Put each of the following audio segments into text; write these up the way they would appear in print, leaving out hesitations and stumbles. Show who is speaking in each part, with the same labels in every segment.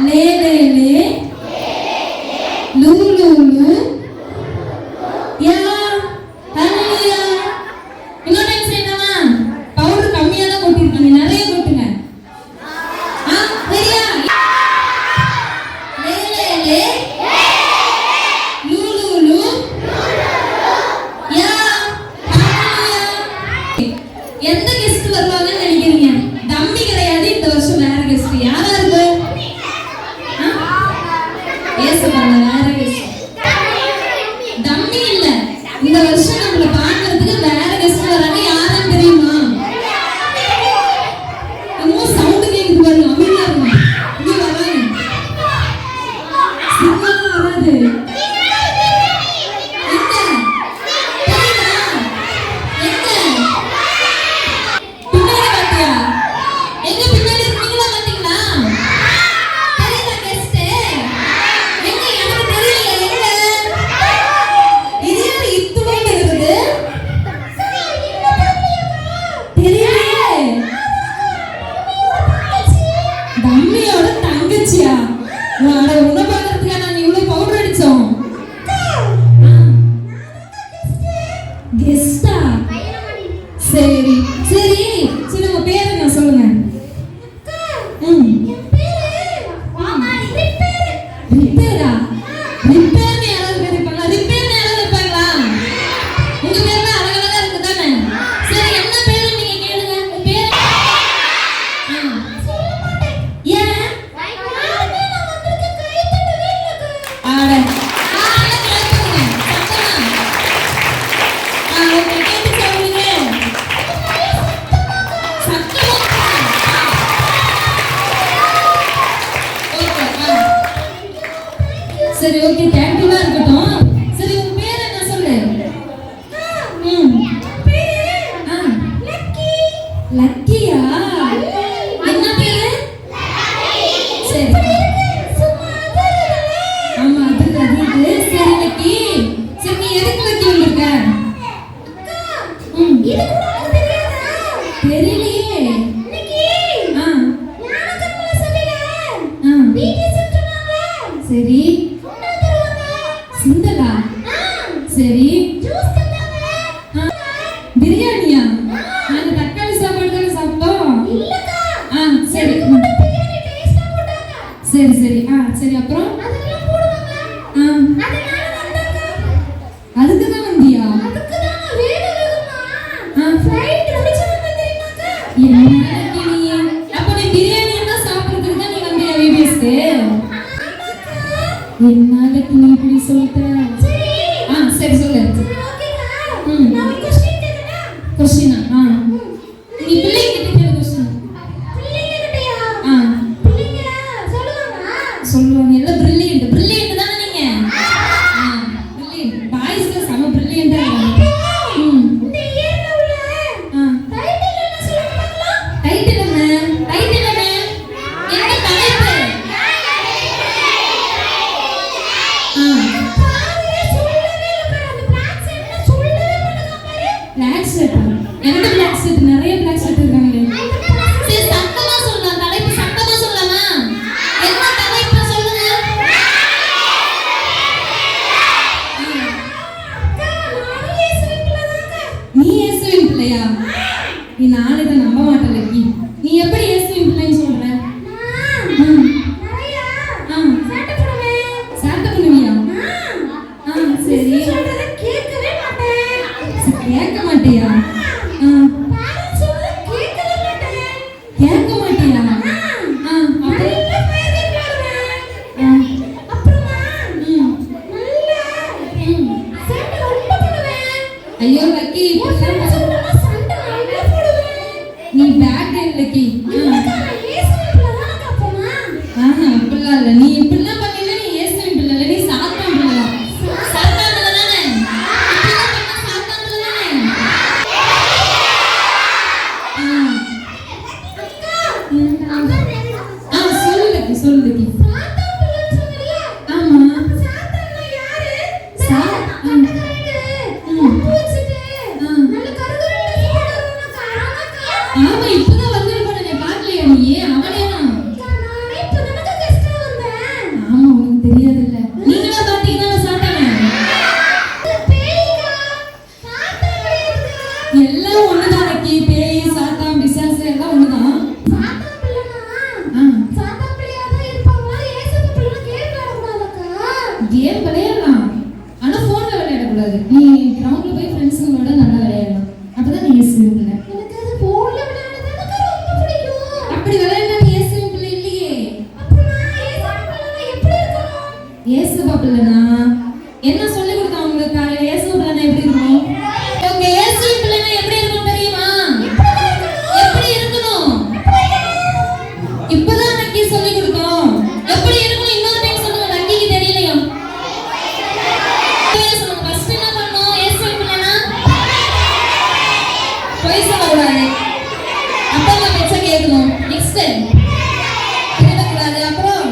Speaker 1: லே லே லே லூ லூ லூ யா ஹalleluya. இன்னொரு டைம் செய்யணுமா? பவுடர் கம்மியா தான் கொட்டிருக்கீங்க, நிறைய கொட்டுங்க. சரியா? லே லே லே லூ லூ லூ யா ஹalleluya. எந்த கெஸ்ட் வருவாங்கன்னு நினைக்கிறீங்க? டம்மி கிடையாது இந்த வருஷம், வேற கெஸ்ட். யாரா இருக்கு? ஏசுவாங்க, வேற கெஸ்ட். டம்மி இல்ல, இந்த வருஷம் நம்மள பார்க்கிறதுக்கு வேற கெஸ்ட் வராங்க. யாருன்னு தெரியுமா? இன்னும் சவுண்ட் கேக்குது பாருங்க, அமைதியா இருங்க. இங்க வராங்க, சினிமா வராது. தம்மியோட தங்கச்சியா? உன்னை பார்க்கறதுக்கா நாங்க இவ்வளவு பவுடர் அடிச்சோம்? கெஸ்டா? சரி சரி சரி, உங்க பேரு நான் சொல்லுங்க. ரிப்பேரா? ரிப்பேர்னு யாராவது பேர் இருப்பாங்களா? ரிப்பேர்னு யாராவது இருப்பாங்களா? உங்க பேர்ல அழகழகா இருக்கு தானே? சரி, என்ன பேரு நீங்க கேளுங்க. உங்க பேரு? ஏன்? ஆட சரி, ஓகே, தேங்க்யூவா இருக்கட்டும். சரி, உங்க பேர் என்ன சொல்லு? லக்கியா? என்ன பேரு? சரி, ஆமா, அது சரி லக்கி. சரி, நீ எதுக்கு லக்கி வந்திருக்க? தெரியலையே. சரி, சுண்டலா? சரி, பிரியாணியா? நாங்க தக்காளி சாப்பாடு தானே சாப்பிட்டோம். சரி சரி சரி, சரி, அப்புறம் அதுக்கு தான் வந்தியா? அப்ப நீ பிரியாணி தான் சாப்பிடுறதுக்கு தான் நீ வந்தியா வீடியோஸ்க்கு? என்னாலக்கு நீ இப்படி சொல்ற? சரி சொல்லு. கொஸ்டினா? நீ பிள்ளை கிட்ட கேளு கொஸ்டின். சொல்லுவாங்க எல்லாம் பிரில்லியன்ட். பிரில்லியன்ட் தானே நீங்க? பிரில்லியன்ட். பாய்ஸ்ல சம பிரில்லியன்ட்டா இருக்காங்க. இந்த இயர்ல உள்ள டைட்டில் என்ன சொல்லுவாங்களா? டைட்டில் என்ன? டைட்டில் என்ன? என்ன தலைப்பு? Black shirt. எந்த பிளாக் ஷர்ட்? நிறைய பிளாக் ஷர்ட் இருக்காங்க. சரி, சத்தமா சொல்லலாம். தலைப்பு சத்தமா சொல்லலாமா? என்ன தலைப்பு சொல்லுங்க. நீ இயேசுவின் பிள்ளையா? நீ நாளை தான் நம்ப மாட்டேன் லக்கி. நீ எப்படி இயேசுவின் பிள்ளைன்னு சொல்ற? சேட்டை பண்ணுவியா? சரி, கேட்க மாட்டியா? கேட்க மாட்டியா? ஐயோ லக்கி, நீ பேக் லக்கி. அப்படிலாம் இல்ல. நீ இப்படிலாம் பண்ணீங்கன்னா நீ இயேசுவின் பிள்ளை இல்ல, நீ சாத்தான் பிள்ளை. சாத்தான் பிள்ளை தானே? சாத்தான் பிள்ளை தானே? சொல்லு லக்கி, சொல்லு லக்கி. ஆமா, ஆமா, இப்பதான் வந்துருப்பானே, பாக்கலையா நீ? அவனே தான். ஏசப்பா பிள்ளைனா என்ன சொல்லி கொடுத்தா உங்களுக்கு காலையில ஏசப்பா பிள்ளைனா எப்படி இருக்கும்? உங்க ஏசு பிள்ளைனா எப்படி இருக்கும் தெரியுமா? எப்படி இருக்கணும்? இப்பதான் நக்கி சொல்லி கொடுத்தோம். எப்படி இருக்கணும் இன்னொரு டைம் சொல்லுங்க. நக்கிக்கு தெரியலையா? சொல்லுங்க. ஃபர்ஸ்ட் என்ன பண்ணணும்? ஏசு பிள்ளைனா பொய் சொல்லக்கூடாது. அப்பா அம்மா பேச்ச கேட்கணும். நெக்ஸ்ட் திருடக்கூடாது. அப்புறம்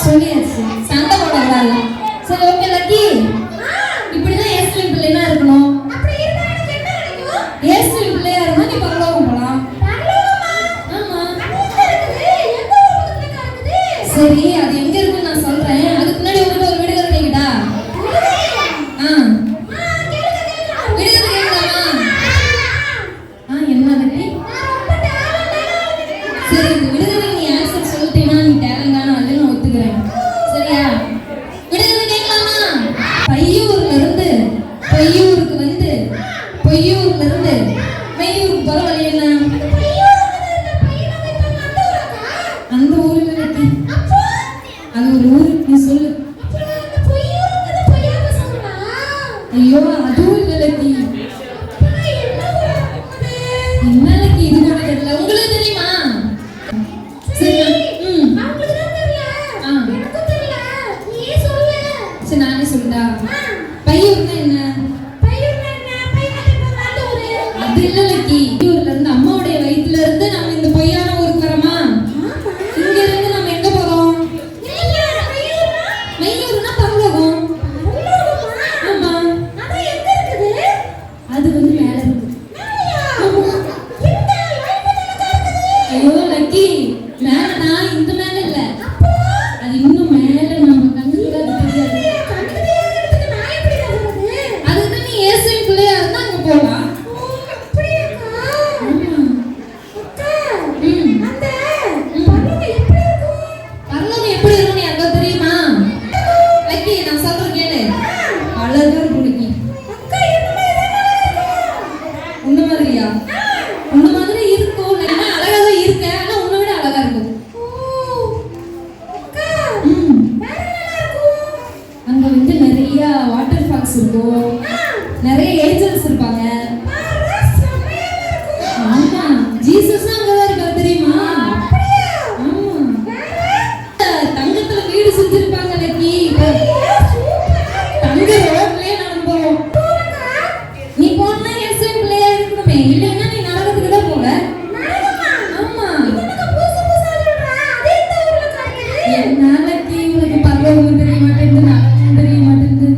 Speaker 1: சொல்லியாச்சு. சண்டை போடக்கூடாது. சரி ஓகே லக்கி. இப்படிதான் ஏசுவின் பிள்ளைனா இருக்கணும். அப்படி இருந்தா எனக்கு என்ன கிடைக்கும்? ஏசுவின் பிள்ளையா இருந்தா நீ பரலோகம் போலாம். பரலோகமா? ஆமா. அது எங்க இருக்குது? எந்த ஒரு பக்கத்துல இருக்குது? சரி அது எங்க இருக்குன்னு நான் சொல்றேன். அதுக்கு முன்னாடி உங்ககிட்ட ஒரு விடுகதை கேக்குதா? விடுகதை கேக்குதாமா? என்ன லக்கி? சரி இந்த விடுகதை நீ ஆன்சர் சொல்லிட்டேன்னா நீ டேலண்டான ஆளு நான் ஒத்துக்கிறேன். சரியா? விடுகதை கேட்கலாமா? பையூர்ல இருந்து பொய்யூருக்கு வந்து பொய்யூர்ல இருந்து மெய்யூருக்கு போற வழி என்ன? அந்த ஊர்ல லக்கி. அது ஒரு ஊரு. நீ சொல்லு. ஐயோ அதுவும் இல்ல லக்கி. என்ன லக்கி இது கூட தெரியல. உங்களுக்கு தெரியுமா? சரி நானே சொல்லுடா. பையூர்னா என்ன? அது இல்ல லக்கி. பையூர்ல இருந்து அம்மாவுடைய வயித்துல இருந்து நம்ம இந்த பொய்யான ஊருக்கு வரோமா? இங்க இருந்து நம்ம எங்க போறோம்? மெய்யூர்னா பரலோகம். ஆமா. அது வந்து மேல இருக்கு. ஐயோ லக்கி மேலனா இந்த மேல இல்ல. அது இன்னும் மேல நம்ம கண்ணுக்கு தெரியாது. அதுக்கு நீ ஏசுவின் பிள்ளையா இருந்தா அங்க போலாம். பரலோகம் எப்படி இருக்கும் நீ அங்க தெரியுமா? லக்கி நான் சொல்றேன் கேளு. அழகா இருக்கும் லக்கி. உன்ன மாதிரியா? உன்ன மாதிரி இருக்கும். நான் அழகா தான் இருக்கேன். ஆனா உன்னை விட அழகா இருக்கும். அங்க வந்து நிறைய வாட்டர் ஃபால்ஸ் இருக்கும். நிறைய ஏஞ்சல்ஸ் இருப்பாங்க. ஆமா ஜீசஸ் அங்கதான் இருக்காரு தெரியுமா? ஆமா. தங்கத்துல வீடு செஞ்சிருப்பாங்க லக்கி. தங்க ரோட்லயே நடந்து போவோம். நீ போனா ஏசுவின் பிள்ளையா இருக்கணுமே. இல்லைன்னா நீ நரகத்துக்கு தான் போவ. ஆமா. என்ன லக்கி உனக்கு பரலோகம் தெரிய மாட்டேங்குது, நரகம் தெரிய மாட்டேங்குது.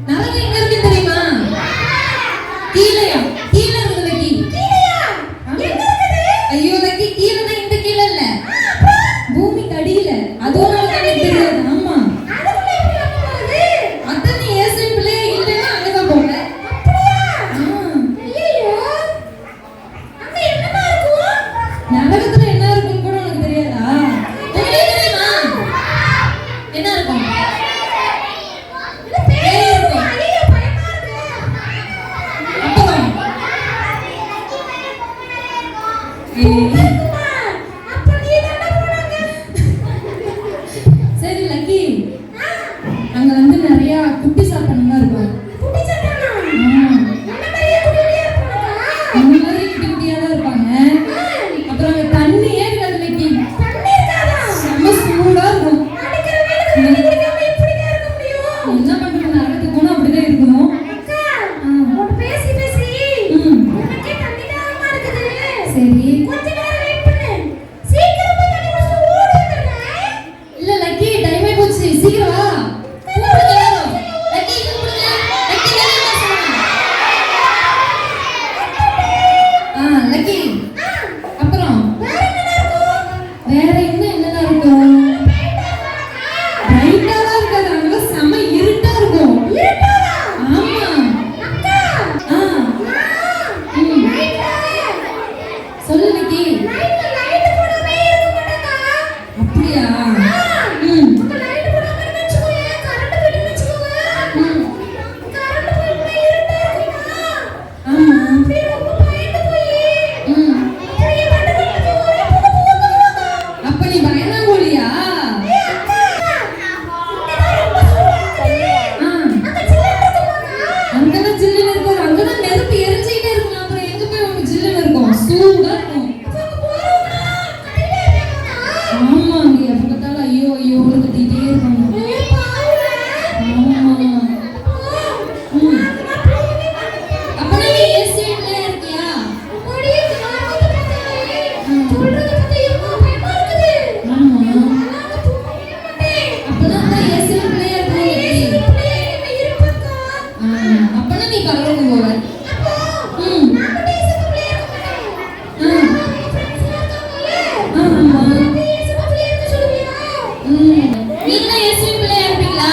Speaker 1: நரகம் எங்க இருக்கு தெரியுமா? கீழையா? கீழே இருக்கு லக்கி. ஐயோ லக்கி கீழேனா இந்த கீழே இல்ல. பூமிக்கு அடியில. அதுவும் நமக்கு தெரியாது. ஆமா. அதான் நீ ஏசுவின் பிள்ளையா இல்லைன்னா அங்கதான் போவ. நரகத்துல என்ன இருக்குன்னு கூட உனக்கு தெரியாதா? உங்களுக்கு தெரியுமா? என்ன இருக்கும்? ஐயோ ஐயோன்னு கத்திட்டே இருக்காங்க. ஆமா. அப்பனா நீ ஏசி வீட்லயே இருக்கியா? ஆமா. அப்பதான் ஏசி வீட்லயே இருக்க. அப்பனா நீ பரலோகம் போவ. நீங்க ஏசி வீட்லயே இருப்பீங்களா?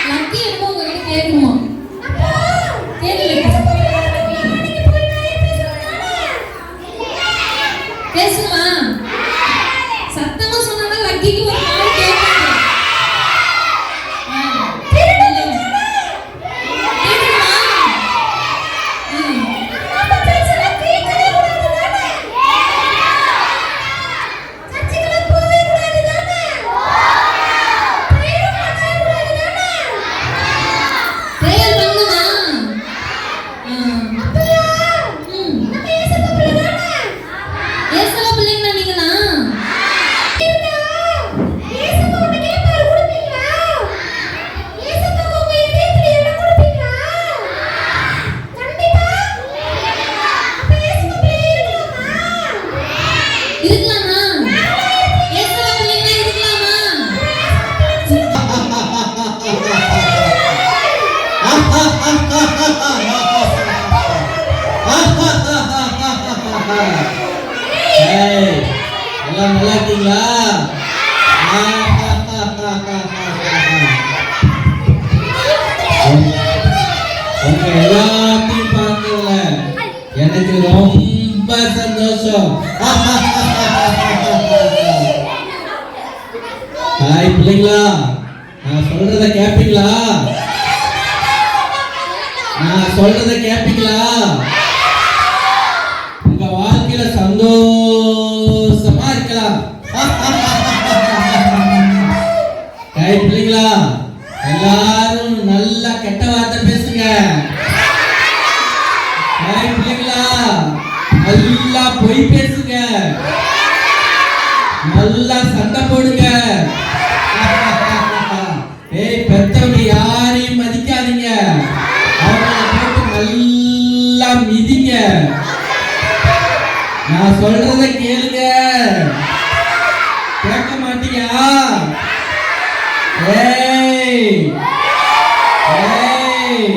Speaker 1: லக்கி என்னமோ உங்ககிட்ட கேட்குமா? பேசுமா? சத்தமா சொன்னா லக்கிக்கு ஒரு நாள் கேட்காது.
Speaker 2: எல்லாம் நல்லா இருக்கீங்களா? உங்க எல்லாத்தையும் பார்த்ததுல எனக்கு ரொம்ப சந்தோஷம். ஹாய் பிள்ளைங்களா, நான் சொல்றத கேப்பீங்களா? நான் சொல்றத கேப்பீங்களா? உங்க வாழ்க்கையில சந்தோஷமா இருக்கலாம். ஹாய் பிள்ளைங்களா, எல்லாரும் நல்லா கெட்ட வார்த்தை பேசுங்க. ஹாய் பிள்ளைங்களா, நல்லா பொய் பேசுங்க, நல்லா சண்டை போடுங்க. ஏய் பெத்தவங்க யாரையும் மதிக்காதீங்க, அவங்களை போட்டு நல்லா மிதிங்க. நான் சொல்றத கேளுங்க, கேட்க மாட்டியா? ஏய் ஏய்,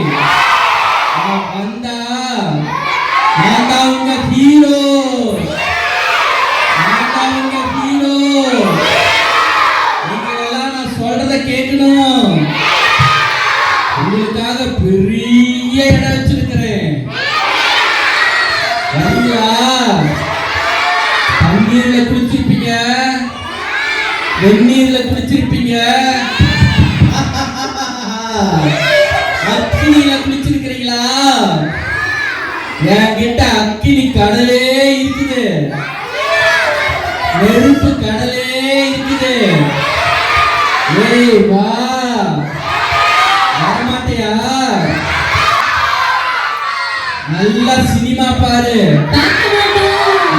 Speaker 2: நான் வந்தா நான் தான் உங்க ஹீரோ, நான் தான் உங்க ஹீரோ. நீங்க எல்லாம் நான் சொல்றத கேட்கணும். உங்களுக்காக பெரிய இடம் வச்சிருக்கிறேன். வரீங்களா? தண்ணீர்ல குளிச்சிருப்பீங்க, வெந்நீர்ல குளிச்சிருப்பீங்க, அக்கினியில குளிச்சிருக்கிறீங்களா? என்கிட்ட அக்கினி கடலே இருக்குது, நெருப்பு கடலே இருக்குது. ஏய் வா, வரமாட்டியா? நல்லா சினிமா பாரு,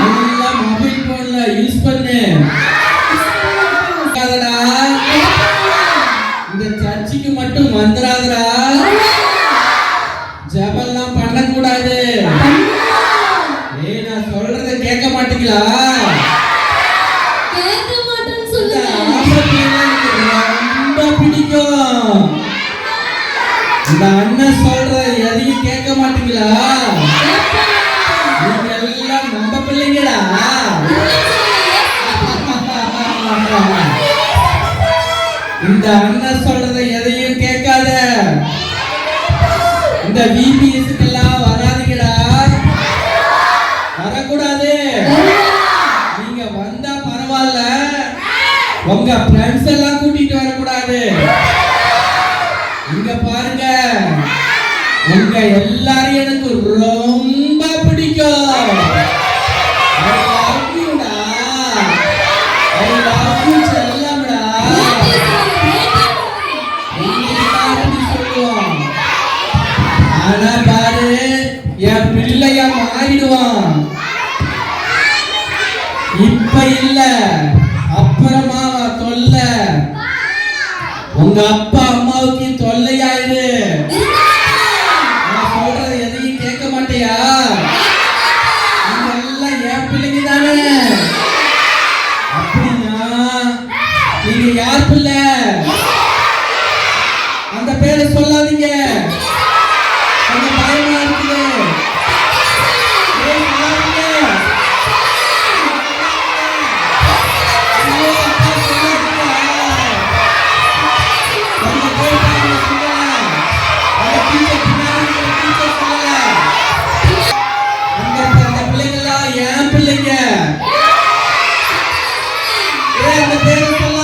Speaker 2: நல்லா மொபைல் போன்ல யூஸ் பண்ணு. இந்த சர்ச்சுக்கு மட்டும் வந்துடாதடா, ஜெபம்லாம் பண்ணக்கூடாது. ஏய் நான் சொல்றத கேட்க மாட்டீங்களா? ரொம்ப பிடிக்கும். இந்த அண்ணன் சொல்ற எதையும் கேட்க மாட்டீங்களா? நீங்க எல்லாம் நம்ம பிள்ளைங்களா? இந்த அண்ணன் சொல்றத எதையும் கேட்காத. இந்த VBS எல்லாம் வராதீங்கடா, வரக்கூடாது. நீங்க வந்தா பரவாயில்ல, உங்க ஃப்ரெண்ட்ஸ் எல்லாம் கூட்டிட்டு வரக்கூடாது. இங்க பாருங்க, உங்க எல்லாரும் எனக்கு ரொம்ப பிடிக்கும். I love you டா, I love you செல்லம்டா. சொல்லுவான், ஆனா பாரு என் பிள்ளைய மாறிடுவான். இப்ப இல்ல, அப்புறமா தொல்லை. உங்க அப்பா அம்மாவுக்கு தொல்லையாயிரு. நான் சொல்றது எதையும் கேட்க மாட்டியா? நீங்க எல்லாம் என் பிள்ளைங்க தானே. அப்படின்னா நீங்க யார் பிள்ளை? அந்த பேரை சொல்லாதீங்க. கொஞ்சம் பயமா இருக்குது. ஏய், சொல்லாதீங்க. ஐயோ, அப்பா சொல்லாதீங்க. கொஞ்சம் போய் பாருங்க, சொல்லுங்க. அந்த டீச்சர் பின்னாடி இருக்கிற டீச்சர் சொல்லுங்க. அந்த பிள்ளைங்களா என் பிள்ளைங்க. ஏன் அந்த பேரை சொல்ல